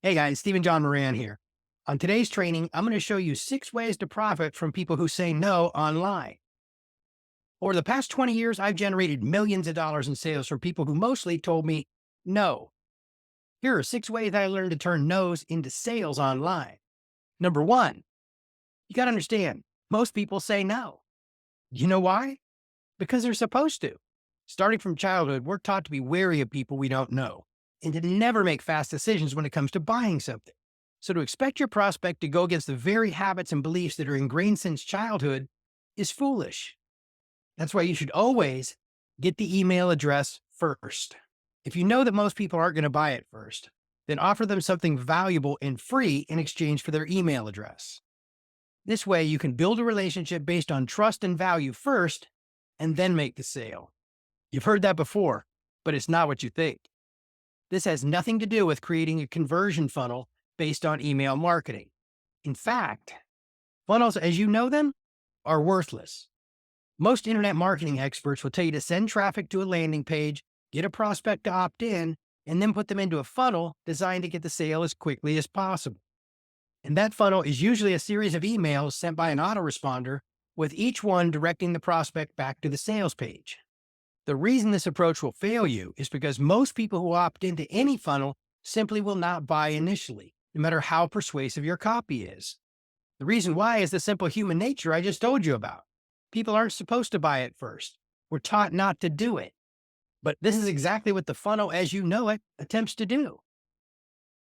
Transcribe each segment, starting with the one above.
Hey guys, Stephen John Moran here. On today's training, I'm going to show you 6 ways to profit from people who say no online. Over the past 20 years, I've generated millions of dollars in sales from people who mostly told me no. Here are 6 ways I learned to turn no's into sales online. Number one, you got to understand, most people say no. You know why? Because they're supposed to. Starting from childhood, we're taught to be wary of people we don't know and to never make fast decisions when it comes to buying something. So to expect your prospect to go against the very habits and beliefs that are ingrained since childhood is foolish. That's why you should always get the email address first. If you know that most people aren't going to buy it first, then offer them something valuable and free in exchange for their email address. This way you can build a relationship based on trust and value first and then make the sale. You've heard that before, but it's not what you think. This has nothing to do with creating a conversion funnel based on email marketing. In fact, funnels as you know them are worthless. Most internet marketing experts will tell you to send traffic to a landing page, get a prospect to opt in, and then put them into a funnel designed to get the sale as quickly as possible. And that funnel is usually a series of emails sent by an autoresponder, with each one directing the prospect back to the sales page. The reason this approach will fail you is because most people who opt into any funnel simply will not buy initially, no matter how persuasive your copy is. The reason why is the simple human nature I just told you about. People aren't supposed to buy it first. We're taught not to do it. But this is exactly what the funnel as you know it attempts to do.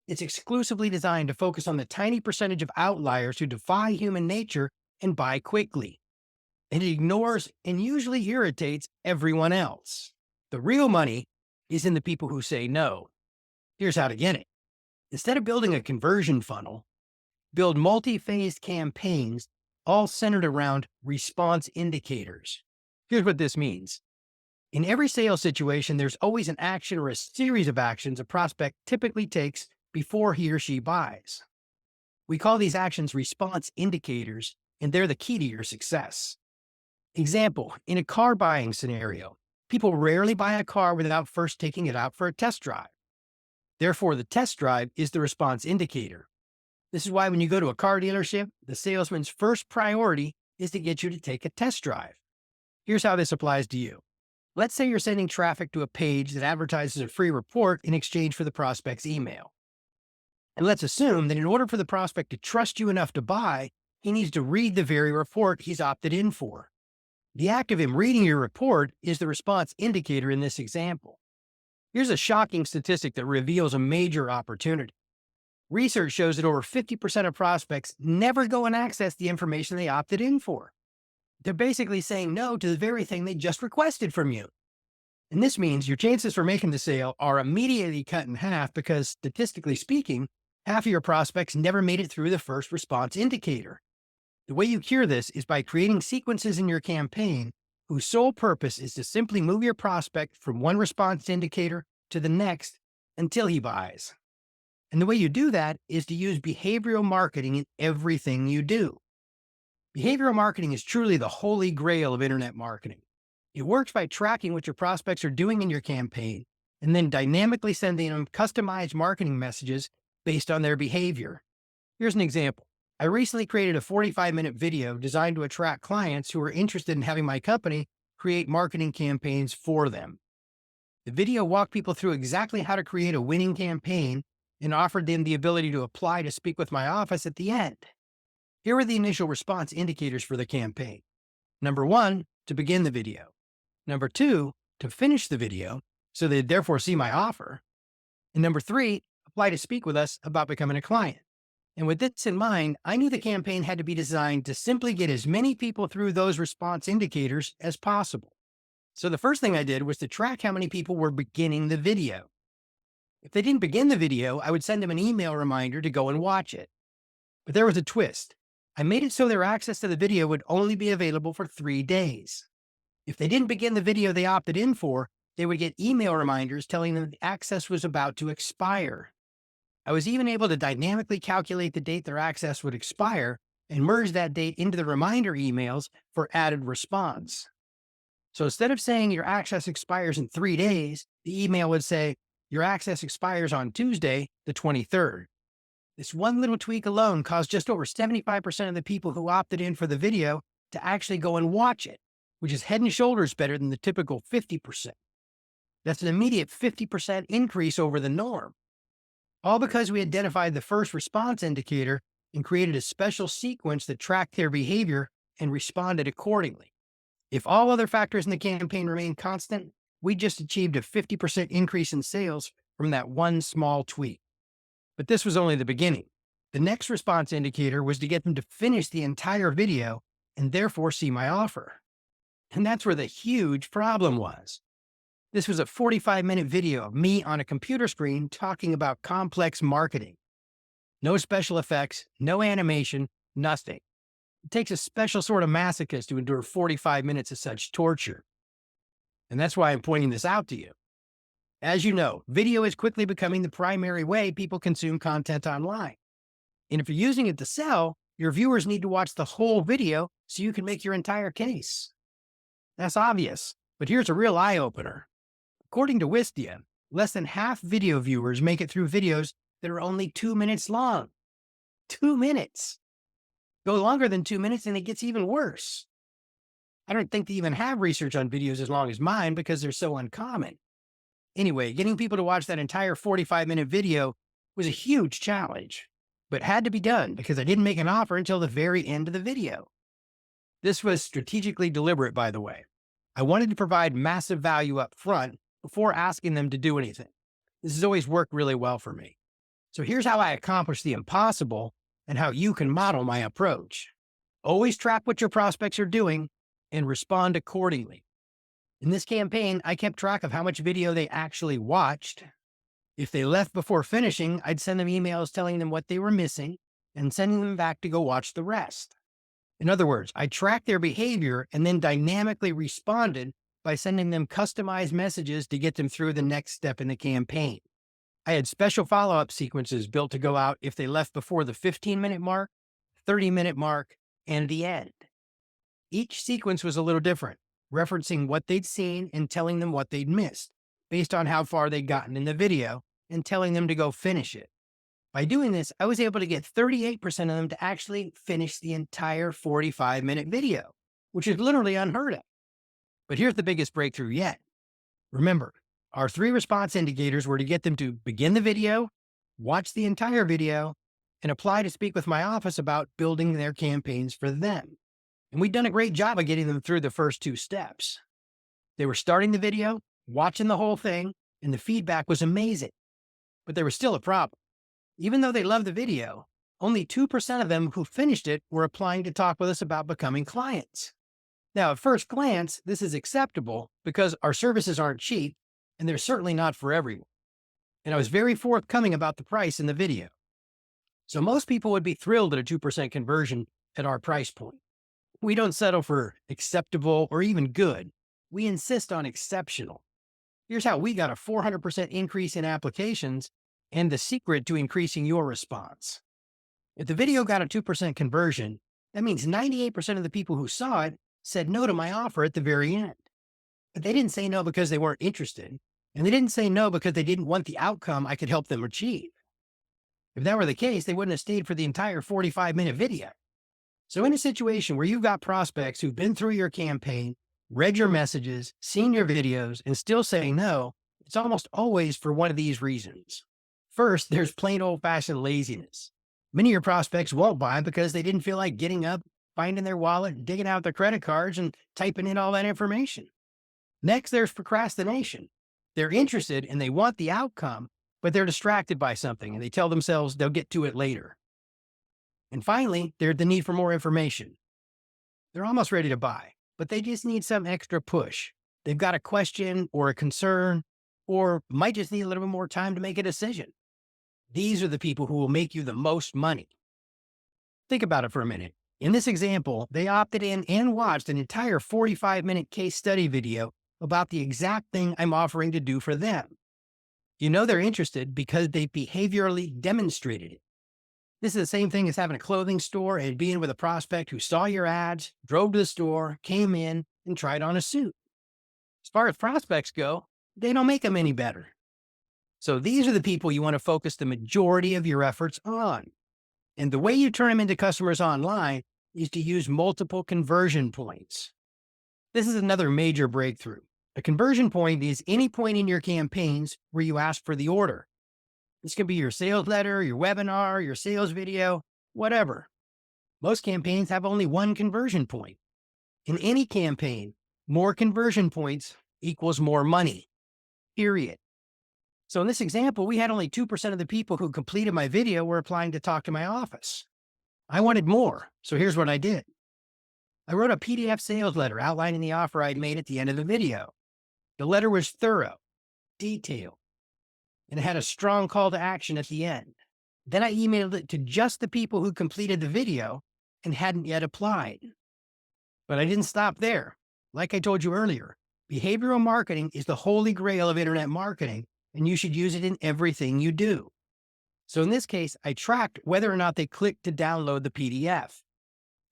It's exclusively designed to focus on the tiny percentage of outliers who defy human nature and buy quickly. And it ignores and usually irritates everyone else. The real money is in the people who say no. Here's how to get it. Instead of building a conversion funnel, build multi-phased campaigns all centered around response indicators. Here's what this means. In every sales situation, there's always an action or a series of actions a prospect typically takes before he or she buys. We call these actions response indicators, and they're the key to your success. Example, in a car buying scenario, people rarely buy a car without first taking it out for a test drive. Therefore, the test drive is the response indicator. This is why when you go to a car dealership, the salesman's first priority is to get you to take a test drive. Here's how this applies to you. Let's say you're sending traffic to a page that advertises a free report in exchange for the prospect's email. And let's assume that in order for the prospect to trust you enough to buy, he needs to read the very report he's opted in for. The act of him reading your report is the response indicator in this example. Here's a shocking statistic that reveals a major opportunity. Research shows that over 50% of prospects never go and access the information they opted in for. They're basically saying no to the very thing they just requested from you. And this means your chances for making the sale are immediately cut in half because, statistically speaking, half of your prospects never made it through the first response indicator. The way you cure this is by creating sequences in your campaign whose sole purpose is to simply move your prospect from one response indicator to the next until he buys. And the way you do that is to use behavioral marketing in everything you do. Behavioral marketing is truly the holy grail of internet marketing. It works by tracking what your prospects are doing in your campaign and then dynamically sending them customized marketing messages based on their behavior. Here's an example. I recently created a 45-minute video designed to attract clients who are interested in having my company create marketing campaigns for them. The video walked people through exactly how to create a winning campaign and offered them the ability to apply to speak with my office at the end. Here are the initial response indicators for the campaign. Number 1, to begin the video. Number 2, to finish the video, so they'd therefore see my offer. And number 3, apply to speak with us about becoming a client. And with this in mind, I knew the campaign had to be designed to simply get as many people through those response indicators as possible. So the first thing I did was to track how many people were beginning the video. If they didn't begin the video, I would send them an email reminder to go and watch it. But there was a twist. I made it so their access to the video would only be available for 3 days. If they didn't begin the video they opted in for, they would get email reminders telling them the access was about to expire. I was even able to dynamically calculate the date their access would expire and merge that date into the reminder emails for added response. So instead of saying your access expires in 3 days, the email would say your access expires on Tuesday, the 23rd. This one little tweak alone caused just over 75% of the people who opted in for the video to actually go and watch it, which is head and shoulders better than the typical 50%. That's an immediate 50% increase over the norm. All because we identified the first response indicator and created a special sequence that tracked their behavior and responded accordingly. If all other factors in the campaign remained constant, we just achieved a 50% increase in sales from that one small tweak. But this was only the beginning. The next response indicator was to get them to finish the entire video and therefore see my offer. And that's where the huge problem was. This was a 45-minute video of me on a computer screen talking about complex marketing. No special effects, no animation, nothing. It takes a special sort of masochist to endure 45 minutes of such torture. And that's why I'm pointing this out to you. As you know, video is quickly becoming the primary way people consume content online. And if you're using it to sell, your viewers need to watch the whole video so you can make your entire case. That's obvious, but here's a real eye-opener. According to Wistia, less than half video viewers make it through videos that are only 2 minutes long. 2 minutes. Go longer than 2 minutes and it gets even worse. I don't think they even have research on videos as long as mine because they're so uncommon. Anyway, getting people to watch that entire 45-minute video was a huge challenge, but had to be done because I didn't make an offer until the very end of the video. This was strategically deliberate, by the way. I wanted to provide massive value up front before asking them to do anything. This has always worked really well for me. So here's how I accomplish the impossible and how you can model my approach. Always track what your prospects are doing and respond accordingly. In this campaign, I kept track of how much video they actually watched. If they left before finishing, I'd send them emails telling them what they were missing and sending them back to go watch the rest. In other words, I tracked their behavior and then dynamically responded by sending them customized messages to get them through the next step in the campaign. I had special follow-up sequences built to go out if they left before the 15-minute mark, 30-minute mark, and the end. Each sequence was a little different, referencing what they'd seen and telling them what they'd missed, based on how far they'd gotten in the video, and telling them to go finish it. By doing this, I was able to get 38% of them to actually finish the entire 45-minute video, which is literally unheard of. But here's the biggest breakthrough yet. Remember, our 3 response indicators were to get them to begin the video, watch the entire video, and apply to speak with my office about building their campaigns for them. And we'd done a great job of getting them through the first 2 steps. They were starting the video, watching the whole thing, and the feedback was amazing. But there was still a problem. Even though they loved the video, only 2% of them who finished it were applying to talk with us about becoming clients. Now, at first glance, this is acceptable because our services aren't cheap, and they're certainly not for everyone. And I was very forthcoming about the price in the video. So most people would be thrilled at a 2% conversion at our price point. We don't settle for acceptable or even good. We insist on exceptional. Here's how we got a 400% increase in applications and the secret to increasing your response. If the video got a 2% conversion, that means 98% of the people who saw it said no to my offer at the very end. But they didn't say no because they weren't interested, and they didn't say no because they didn't want the outcome I could help them achieve. If that were the case, they wouldn't have stayed for the entire 45-minute video. So in a situation where you've got prospects who've been through your campaign, read your messages, seen your videos, and still saying no, it's almost always for one of these reasons. First, there's plain old-fashioned laziness. Many of your prospects won't buy because they didn't feel like getting up, finding their wallet, digging out their credit cards, and typing in all that information. Next, there's procrastination. They're interested and they want the outcome, but they're distracted by something and they tell themselves they'll get to it later. And finally, there's the need for more information. They're almost ready to buy, but they just need some extra push. They've got a question or a concern, or might just need a little bit more time to make a decision. These are the people who will make you the most money. Think about it for a minute. In this example, they opted in and watched an entire 45-minute case study video about the exact thing I'm offering to do for them. You know they're interested because they behaviorally demonstrated it. This is the same thing as having a clothing store and being with a prospect who saw your ads, drove to the store, came in, and tried on a suit. As far as prospects go, they don't make them any better. So these are the people you want to focus the majority of your efforts on. And the way you turn them into customers online is to use multiple conversion points. This is another major breakthrough. A conversion point is any point in your campaigns where you ask for the order. This can be your sales letter, your webinar, your sales video, whatever. Most campaigns have only one conversion point. In any campaign, more conversion points equals more money, period. So in this example, we had only 2% of the people who completed my video were applying to talk to my office. I wanted more, so here's what I did. I wrote a PDF sales letter outlining the offer I'd made at the end of the video. The letter was thorough, detailed, and it had a strong call to action at the end. Then I emailed it to just the people who completed the video and hadn't yet applied. But I didn't stop there. Like I told you earlier, behavioral marketing is the holy grail of internet marketing, and you should use it in everything you do. So in this case, I tracked whether or not they clicked to download the PDF.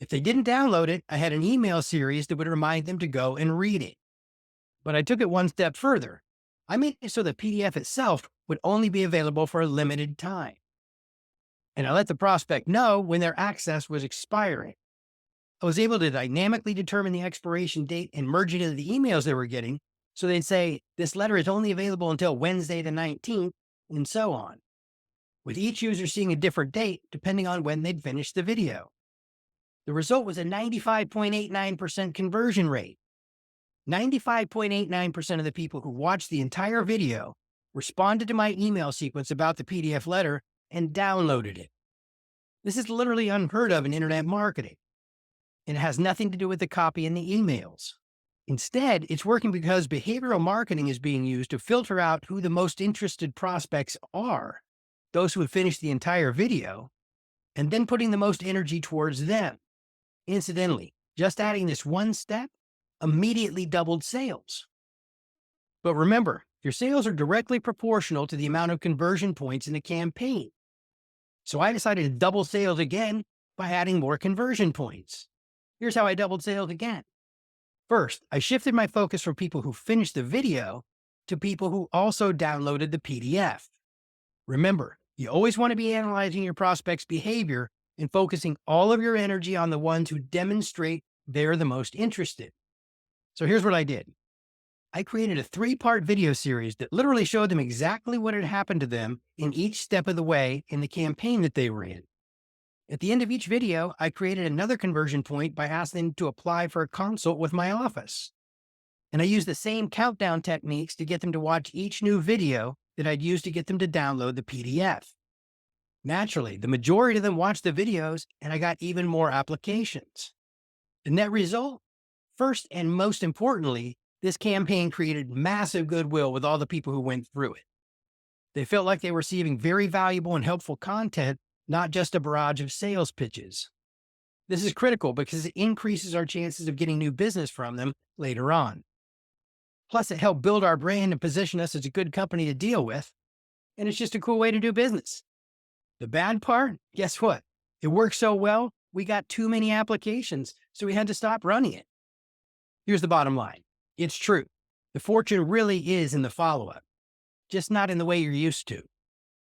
If they didn't download it, I had an email series that would remind them to go and read it. But I took it one step further. I made it so the PDF itself would only be available for a limited time. And I let the prospect know when their access was expiring. I was able to dynamically determine the expiration date and merge it into the emails they were getting. So they'd say, this letter is only available until Wednesday the 19th, and so on, with each user seeing a different date depending on when they'd finished the video. The result was a 95.89% conversion rate. 95.89% of the people who watched the entire video responded to my email sequence about the PDF letter and downloaded it. This is literally unheard of in internet marketing. And it has nothing to do with the copy in the emails. Instead, it's working because behavioral marketing is being used to filter out who the most interested prospects are, those who have finished the entire video, and then putting the most energy towards them. Incidentally, just adding this one step immediately doubled sales. But remember, your sales are directly proportional to the amount of conversion points in the campaign. So I decided to double sales again by adding more conversion points. Here's how I doubled sales again. First, I shifted my focus from people who finished the video to people who also downloaded the PDF. Remember, you always want to be analyzing your prospects' behavior and focusing all of your energy on the ones who demonstrate they're the most interested. So here's what I did. I created a 3-part video series that literally showed them exactly what had happened to them in each step of the way in the campaign that they were in. At the end of each video, I created another conversion point by asking them to apply for a consult with my office. And I used the same countdown techniques to get them to watch each new video that I'd used to get them to download the PDF. Naturally, the majority of them watched the videos, and I got even more applications. The net result? First and most importantly, this campaign created massive goodwill with all the people who went through it. They felt like they were receiving very valuable and helpful content, not just a barrage of sales pitches. This is critical because it increases our chances of getting new business from them later on. Plus, it helped build our brand and position us as a good company to deal with, and it's just a cool way to do business. The bad part? Guess what? It worked so well, we got too many applications, so we had to stop running it. Here's the bottom line. It's true. The fortune really is in the follow-up, just not in the way you're used to.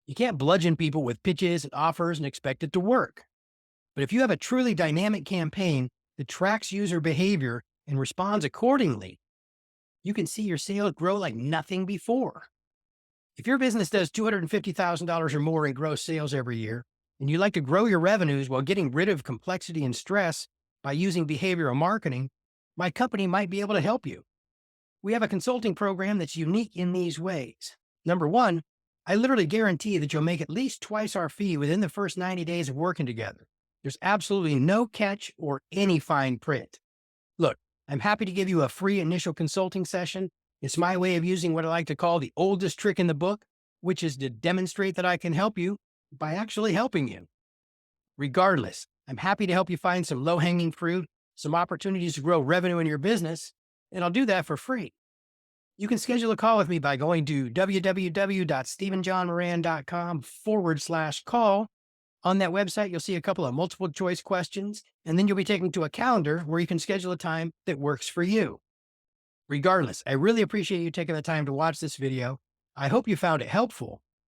You can't bludgeon people with pitches and offers and expect it to work. But if you have a truly dynamic campaign that tracks user behavior and responds accordingly, you can see your sales grow like nothing before. If your business does $250,000 or more in gross sales every year, and you'd like to grow your revenues while getting rid of complexity and stress by using behavioral marketing, my company might be able to help you. We have a consulting program that's unique in these ways. Number one, I literally guarantee that you'll make at least twice our fee within the first 90 days of working together. There's absolutely no catch or any fine print. Look, I'm happy to give you a free initial consulting session. It's my way of using what I like to call the oldest trick in the book, which is to demonstrate that I can help you by actually helping you. Regardless, I'm happy to help you find some low-hanging fruit, some opportunities to grow revenue in your business, and I'll do that for free. You can schedule a call with me by going to www.stephenjohnmoran.com/call. On that website, you'll see a couple of multiple choice questions, and then you'll be taken to a calendar where you can schedule a time that works for you. Regardless, I really appreciate you taking the time to watch this video. I hope you found it helpful.